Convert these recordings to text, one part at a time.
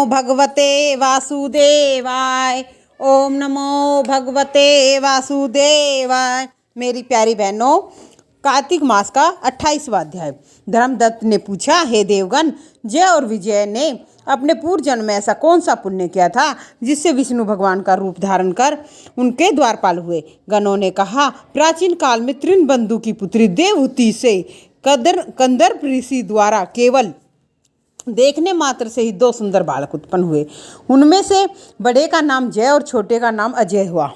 भगवते वासुदेवाय। ओम नमो भगवते वासुदेवाय। मेरी प्यारी बहनों, कार्तिक मास का 28वां अध्याय। धर्मदत्त ने पूछा, हे देवगण, जय और विजय ने अपने पूर्व जन्म में ऐसा कौन सा पुण्य किया था जिससे विष्णु भगवान का रूप धारण कर उनके द्वारपाल हुए। गणों ने कहा, प्राचीन काल में तृणबंधु की पुत्री देवहूति से कंदर्प ऋषि द्वारा केवल देखने मात्र से ही 2 सुंदर बालक उत्पन्न हुए। उनमें से बड़े का नाम जय और छोटे का नाम अजय हुआ।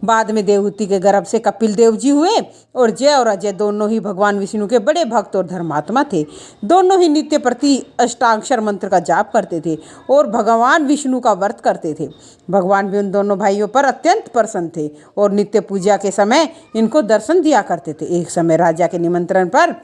बाद में देवहूति के गर्भ से कपिल देव जी हुए और जय और अजय दोनों ही भगवान विष्णु के बड़े भक्त और धर्मात्मा थे। दोनों ही नित्य प्रति अष्टाक्षर मंत्र का जाप करते थे और भगवान विष्णु का व्रत करते थे। भगवान भी उन दोनों भाइयों पर अत्यंत प्रसन्न थे और नित्य पूजा के समय इनको दर्शन दिया करते थे। एक समय राजा के निमंत्रण पर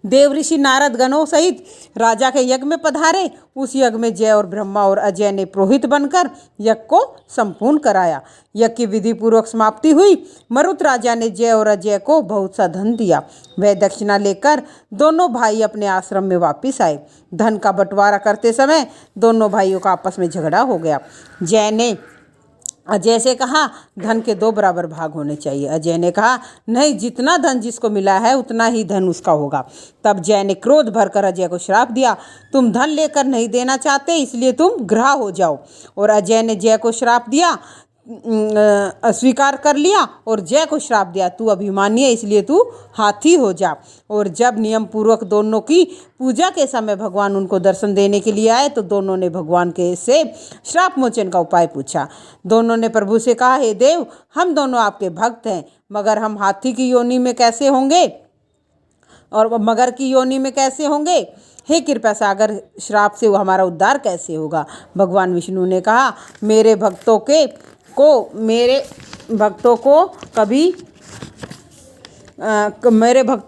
देव ऋषि नारद गणों सहित राजा के यज्ञ में पधारे। उस यज्ञ में जय और ब्रह्मा और अजय ने पुरोहित बनकर यज्ञ को संपूर्ण कराया। यज्ञ की विधि पूर्वक समाप्ति हुई। मरुत राजा ने जय और अजय को बहुत सा धन दिया। वह दक्षिणा लेकर दोनों भाई अपने आश्रम में वापिस आए। धन का बंटवारा करते समय दोनों भाइयों का आपस में झगड़ा हो गया। जय ने अजय से कहा, धन के 2 बराबर भाग होने चाहिए। अजय ने कहा, नहीं, जितना धन जिसको मिला है उतना ही धन उसका होगा। तब जय ने क्रोध भरकर अजय को श्राप दिया, तुम धन लेकर नहीं देना चाहते, इसलिए तुम ग्राह हो जाओ। और अजय ने जय को श्राप दिया, अस्वीकार कर लिया और जय को श्राप दिया, तू अभिमानी है, इसलिए तू हाथी हो जा। और जब नियम पूर्वक दोनों की पूजा के समय भगवान उनको दर्शन देने के लिए आए तो दोनों ने भगवान के से श्राप मोचन का उपाय पूछा। दोनों ने प्रभु से कहा, हे देव, हम दोनों आपके भक्त हैं, मगर हम हाथी की योनि में कैसे होंगे और मगर की योनि में कैसे होंगे? हे कृपा सागर, श्राप से हमारा उद्धार कैसे होगा? भगवान विष्णु ने कहा, मेरे भक्तों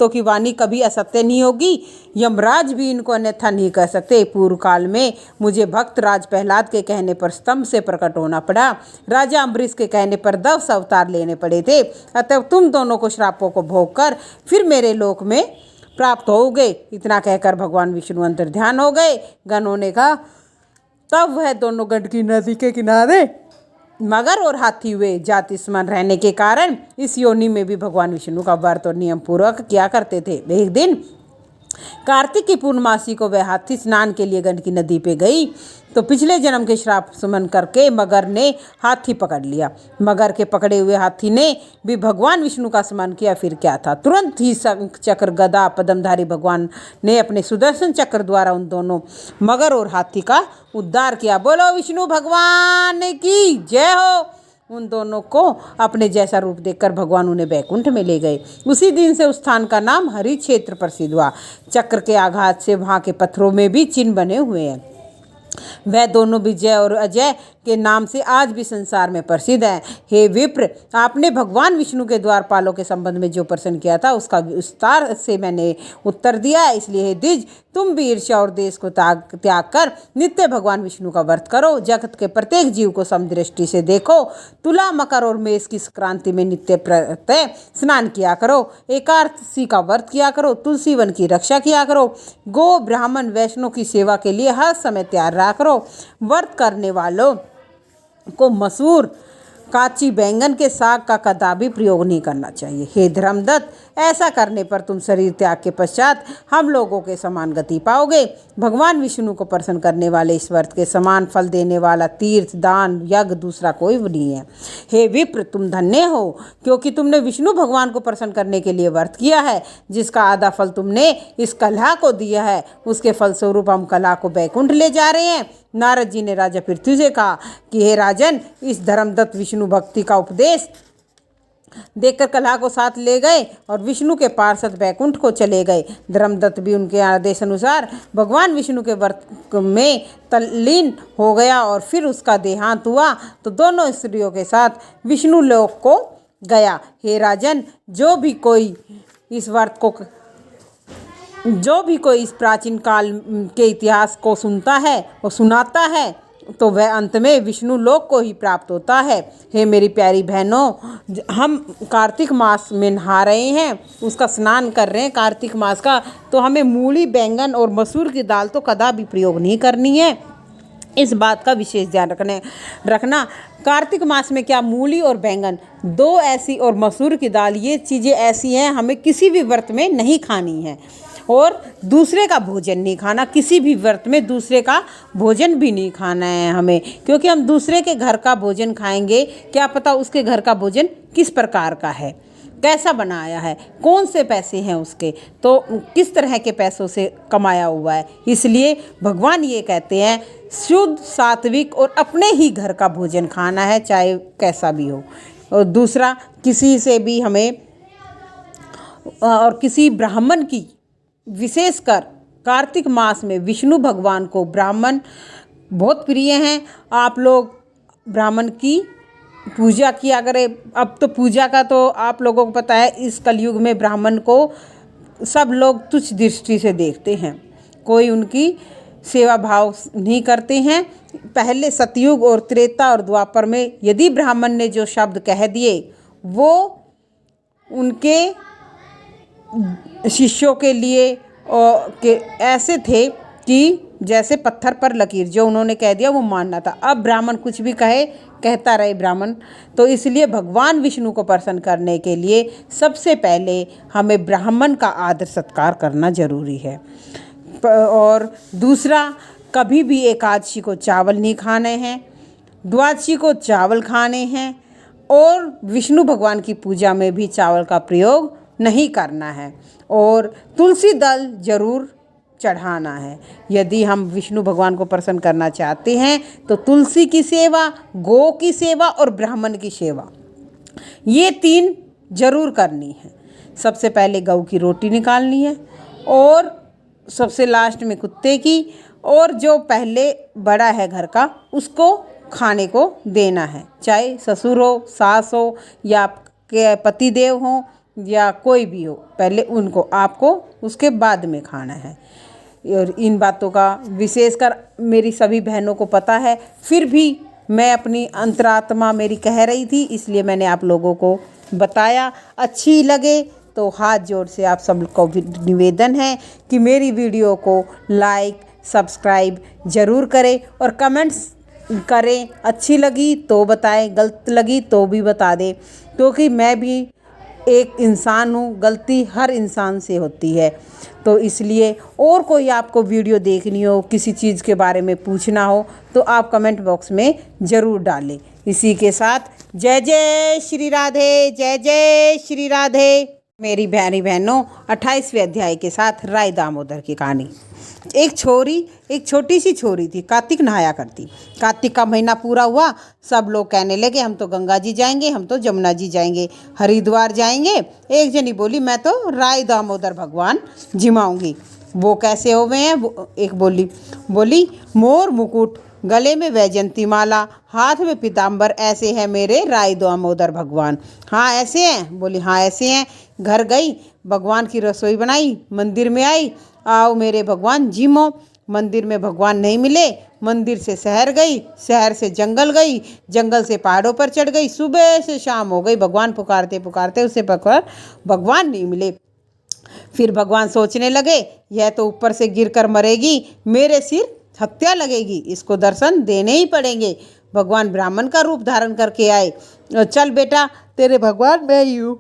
की वाणी कभी असत्य नहीं होगी। यमराज भी इनको अन्यथा नहीं कह सकते। पूर्व काल में मुझे भक्त राज प्रहलाद के कहने पर स्तंभ से प्रकट होना पड़ा। राजा अम्बरीश के कहने पर 10 अवतार लेने पड़े थे। अतः तुम दोनों को श्रापों को भोग कर फिर मेरे लोक में प्राप्त होगे। इतना कहकर भगवान विष्णु अंतर्ध्यान हो गए। गणों ने कहा, तब वह दोनों गंडकी नदी के किनारे मगर और हाथी हुए। जाति समान रहने के कारण इस योनि में भी भगवान विष्णु का व्रत और नियम पूर्वक किया करते थे। एक दिन कार्तिक की पूर्णमासी को वह हाथी स्नान के लिए गंडकी नदी पे गई तो पिछले जन्म के श्राप सुमन करके मगर ने हाथी पकड़ लिया। मगर के पकड़े हुए हाथी ने भी भगवान विष्णु का स्मरण किया। फिर क्या था, तुरंत ही शंख चक्र गदा पद्मधारी भगवान ने अपने सुदर्शन चक्र द्वारा उन दोनों मगर और हाथी का उद्धार किया। बोलो विष्णु भगवान की जय हो। उन दोनों को अपने जैसा रूप देखकर भगवान उन्हें बैकुंठ में ले गए। उसी दिन से उस स्थान का नाम हरि क्षेत्र प्रसिद्ध हुआ। चक्र के आघात से वहाँ के पत्थरों में भी चिन्ह बने हुए हैं। वह दोनों विजय और अजय के नाम से आज भी संसार में प्रसिद्ध है। हे विप्र, आपने भगवान विष्णु के द्वारपालों के संबंध में जो प्रश्न किया था उसका विस्तार से मैंने उत्तर दिया है। इसलिए हे द्विज, तुम भी ईर्ष्या और देश को त्याग कर नित्य भगवान विष्णु का व्रत करो। जगत के प्रत्येक जीव को समदृष्टि से देखो। तुला, मकर और मेष की संक्रांति में नित्य प्रत्यय स्नान किया करो। एकादशी का व्रत किया करो। तुलसी वन की रक्षा किया करो। गो, ब्राह्मण, वैष्णव की सेवा के लिए हर समय तैयार रहा करो। व्रत करने वालों को मसूर, काची बैंगन के साग का कदापि प्रयोग नहीं करना चाहिए। हे धर्मदत्त, ऐसा करने पर तुम शरीर त्याग के पश्चात हम लोगों के समान गति पाओगे। भगवान विष्णु को प्रसन्न करने वाले इस व्रत के समान फल देने वाला तीर्थ, दान, यज्ञ दूसरा कोई नहीं है। हे विप्र, तुम धन्य हो, क्योंकि तुमने विष्णु भगवान को प्रसन्न करने के लिए व्रत किया है। जिसका आधा फल तुमने इस कलह को दिया है, उसके फलस्वरूप हम कलह को बैकुंठ ले जा रहे हैं। नारद जी ने राजा पृथ्वी से कहा कि हे राजन, इस धर्मदत्त विष्णु भक्ति का उपदेश देखकर कलह को साथ ले गए और विष्णु के पार्षद बैकुंठ को चले गए। धर्मदत्त भी उनके आदेश अनुसार भगवान विष्णु के व्रत में तल्लीन हो गया और फिर उसका देहांत हुआ तो दोनों स्त्रियों के साथ विष्णु लोक को गया। हे राजन, जो भी कोई इस प्राचीन काल के इतिहास को सुनता है और सुनाता है तो वह अंत में विष्णु लोक को ही प्राप्त होता है। हे मेरी प्यारी बहनों, हम कार्तिक मास में नहा रहे हैं, उसका स्नान कर रहे हैं कार्तिक मास का, तो हमें मूली, बैंगन और मसूर की दाल तो कदापि प्रयोग नहीं करनी है। इस बात का विशेष ध्यान रखना। कार्तिक मास में क्या मूली और बैंगन, दो ऐसी, और मसूर की दाल, ये चीज़ें ऐसी हैं हमें किसी भी व्रत में नहीं खानी है। और दूसरे का भोजन नहीं खाना, किसी भी व्रत में दूसरे का भोजन भी नहीं खाना है हमें, क्योंकि हम दूसरे के घर का भोजन खाएंगे, क्या पता उसके घर का भोजन किस प्रकार का है, कैसा बनाया है, कौन से पैसे हैं उसके, तो किस तरह के पैसों से कमाया हुआ है। इसलिए भगवान ये कहते हैं शुद्ध, सात्विक और अपने ही घर का भोजन खाना है, चाहे कैसा भी हो। और दूसरा, किसी से भी हमें, और किसी ब्राह्मण की, विशेषकर कार्तिक मास में विष्णु भगवान को ब्राह्मण बहुत प्रिय हैं। आप लोग ब्राह्मण की पूजा किया करें। अब तो पूजा का तो आप लोगों को पता है, इस कलयुग में ब्राह्मण को सब लोग तुच्छ दृष्टि से देखते हैं, कोई उनकी सेवा भाव नहीं करते हैं। पहले सतयुग और त्रेता और द्वापर में यदि ब्राह्मण ने जो शब्द कह दिए, वो उनके शिष्यों के लिए के ऐसे थे कि जैसे पत्थर पर लकीर, जो उन्होंने कह दिया वो मानना था। अब ब्राह्मण कुछ भी कहे, कहता रहे ब्राह्मण। तो इसलिए भगवान विष्णु को प्रसन्न करने के लिए सबसे पहले हमें ब्राह्मण का आदर सत्कार करना जरूरी है। और दूसरा, कभी भी एकादशी को चावल नहीं खाने हैं, द्वादशी को चावल खाने हैं, और विष्णु भगवान की पूजा में भी चावल का प्रयोग नहीं करना है। और तुलसी दल जरूर चढ़ाना है। यदि हम विष्णु भगवान को प्रसन्न करना चाहते हैं तो तुलसी की सेवा, गौ की सेवा और ब्राह्मण की सेवा, ये 3 जरूर करनी है। सबसे पहले गौ की रोटी निकालनी है, और सबसे लास्ट में कुत्ते की, और जो पहले बड़ा है घर का उसको खाने को देना है, चाहे ससुर हो, सास हो, या आपके पतिदेव हो, या कोई भी हो, पहले उनको आपको उसके बाद में खाना है। और इन बातों का विशेषकर मेरी सभी बहनों को पता है, फिर भी मैं अपनी अंतरात्मा मेरी कह रही थी, इसलिए मैंने आप लोगों को बताया। अच्छी लगे तो हाथ जोड़ से आप सबको निवेदन है कि मेरी वीडियो को लाइक, सब्सक्राइब ज़रूर करें, और कमेंट्स करें। अच्छी लगी तो बताएं, गलत लगी तो भी बता दें, क्योंकि मैं भी एक इंसान हूँ, गलती हर इंसान से होती है। तो इसलिए, और कोई आपको वीडियो देखनी हो, किसी चीज़ के बारे में पूछना हो, तो आप कमेंट बॉक्स में ज़रूर डालें। इसी के साथ जय जय श्री राधे, जय जय श्री राधे। मेरी बहनों, 28वें अध्याय के साथ राय दामोदर की कहानी। एक छोटी सी छोरी थी, कार्तिक नहाया करती। कार्तिक का महीना पूरा हुआ, सब लोग कहने लगे हम तो गंगा जी जाएंगे, हम तो जमुना जी जाएंगे, हरिद्वार जाएंगे। एक जनी बोली मैं तो राय दामोदर भगवान जिमाऊंगी। वो कैसे हो गए हैं? एक बोली मोर मुकुट, गले में वैजयंती माला, हाथ में पीताम्बर, ऐसे है मेरे राय दामोदर भगवान। हाँ ऐसे हैं? बोली हाँ ऐसे हैं। घर गई, भगवान की रसोई बनाई, मंदिर में आई, आओ मेरे भगवान जिमो। मंदिर में भगवान नहीं मिले, मंदिर से शहर गई, शहर से जंगल गई, जंगल से पहाड़ों पर चढ़ गई, सुबह से शाम हो गई, भगवान पुकारते पुकारते उसे भगवान नहीं मिले। फिर भगवान सोचने लगे यह तो ऊपर से गिरकर मरेगी, मेरे सिर हत्या लगेगी, इसको दर्शन देने ही पड़ेंगे। भगवान ब्राह्मण का रूप धारण करके आए। चल बेटा तेरे भगवान मैं ही हूँ,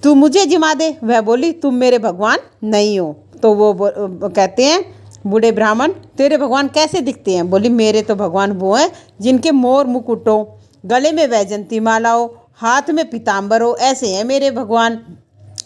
तू मुझे जिमा दे। वह बोली तुम मेरे भगवान नहीं हो। तो वो कहते हैं बूढ़े ब्राह्मण तेरे भगवान कैसे दिखते हैं? बोली मेरे तो भगवान वो हैं जिनके मोर मुकुट हो, गले में वैजयंती माला हो, हाथ में पीताम्बर हो, ऐसे हैं मेरे भगवान।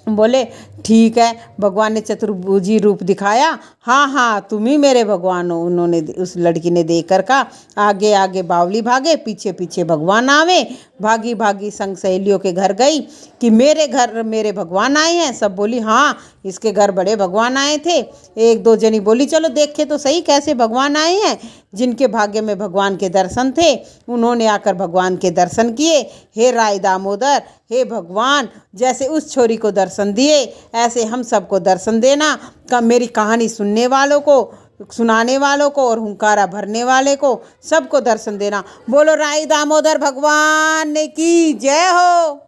बोले ठीक है। भगवान ने चतुर्भुजी रूप दिखाया, हाँ हाँ तुम ही मेरे भगवान हो। उन्होंने, उस लड़की ने देख कर कहा। आगे आगे बावली भागे, पीछे पीछे भगवान आवे। भागी भागी संग सहेलियों के घर गई कि मेरे घर मेरे भगवान आए हैं। सब बोली हाँ इसके घर बड़े भगवान आए थे। एक दो जनी बोली चलो देखे तो सही कैसे भगवान आए हैं। जिनके भाग्य में भगवान के दर्शन थे उन्होंने आकर भगवान के दर्शन किए। हे राय दामोदर, हे भगवान, जैसे उस छोरी को दर्शन दिए ऐसे हम सबको दर्शन देना। मेरी कहानी सुनने वालों को, सुनाने वालों को और हुंकारा भरने वाले को सबको दर्शन देना। बोलो राय दामोदर भगवान की जय हो।